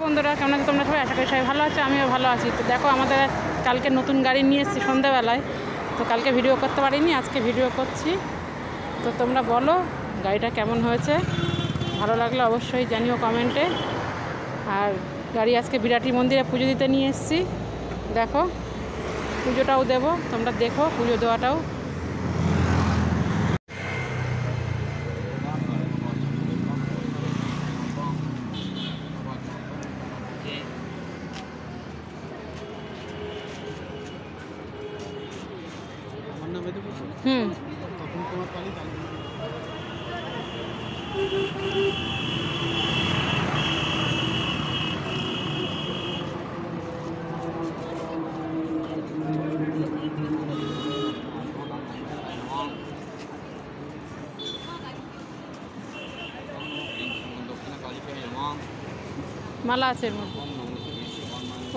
বন্ধুরা কেমন আছো তোমরা সবাই? আশা করি সবাই ভালো আছো, আমিও ভালো আছি। তো দেখো আমাদের কালকে নতুন গাড়ি নিয়ে এসেছি সন্ধ্যাবেলায়, তো কালকে ভিডিও করতে পারিনি, আজকে ভিডিও করছি। তো তোমরা বলো গাড়িটা কেমন হয়েছে, ভালো লাগলে অবশ্যই জানিও কমেন্টে। আর গাড়ি আজকে বিরাটি মন্দিরে পুজো দিতে নিয়ে এসেছি, দেখো পুজোটাও দেবো, তোমরা দেখো পুজো দেওয়াটাও। মালা আছে এর মধ্যে,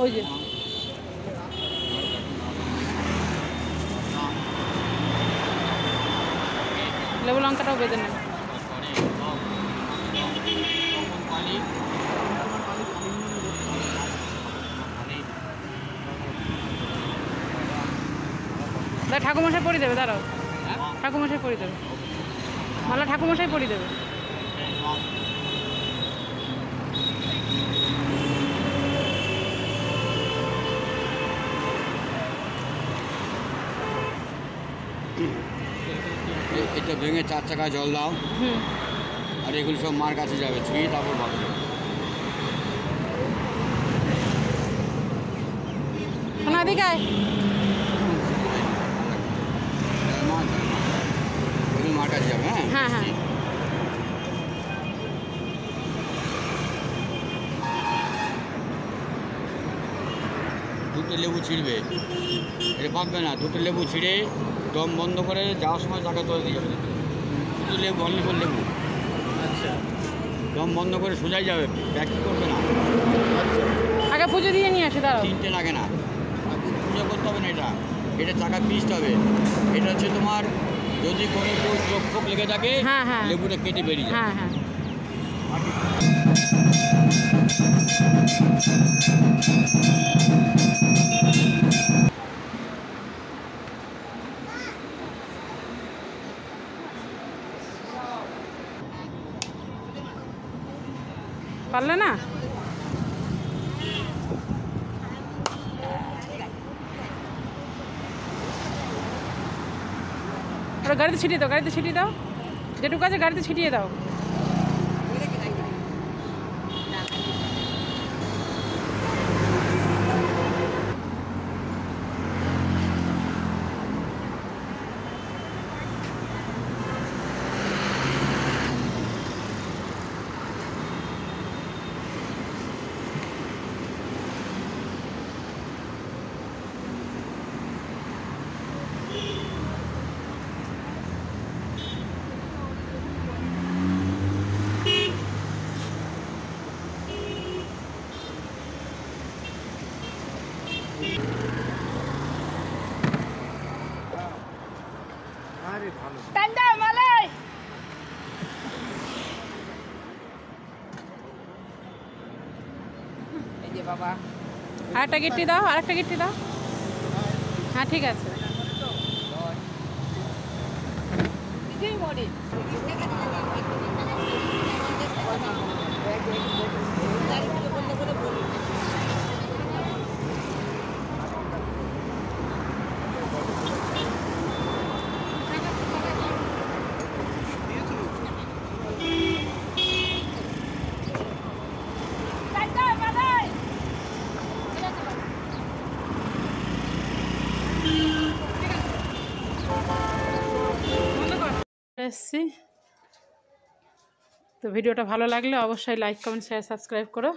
ওই যে লেবু লঙ্কাটাও বেঁধে নেন। ঠাকুমশাই পরিয়ে দেবে, দাঁড়াও ঠাকুমশাই পরিয়ে দেবে, মালা ঠাকুমশাই পরিয়ে দেবে। এটা ভেঙে 4 চাকায় জল দাও, আর এগুলো সব মার কাছে যাবে, ছুঁয়ে তারপর বাঁধবে। এদিকে এগুলো মার কাছে যাবে। হ্যাঁ হ্যাঁ, দুটো লেবু ছিঁড়বে, এটা পাকবে না। দুটো লেবু ছিঁড়ে দম বন্ধ করে যাওয়ার সময় চাকা তুলে দিয়ে যাবে। দুটো লেবু, অনলি ফর লেবু। আচ্ছা, দম বন্ধ করে সোজাই যাবে, ব্যাক করবে না। আগে পুজো দিয়ে নিয়ে আসে, দাঁড়াও। 3টে লাগে না, পুজো করতে হবে না। এটা চাকা পিসতে হবে। এটা হচ্ছে তোমার, যদি কোনো কেউ চোখ ফোক লেগে থাকে, হ্যাঁ হ্যাঁ, লেবুটা কেটে বেরিয়ে যায়। হ্যাঁ হ্যাঁ, পারলে না? গাড়িতে ছিটিয়ে দাও, গাড়িতে ছিটিয়ে দাও, যেটুকু আছে গাড়িতে ছিটিয়ে দাও। বাবা আরেকটা গিট্টি দাও, আরেকটা গিট্টি দাও। হ্যাঁ ঠিক আছে। এসছি তো ভিডিওটা ভালো লাগলে অবশ্যই লাইক কমেন্ট শেয়ার সাবস্ক্রাইব করো।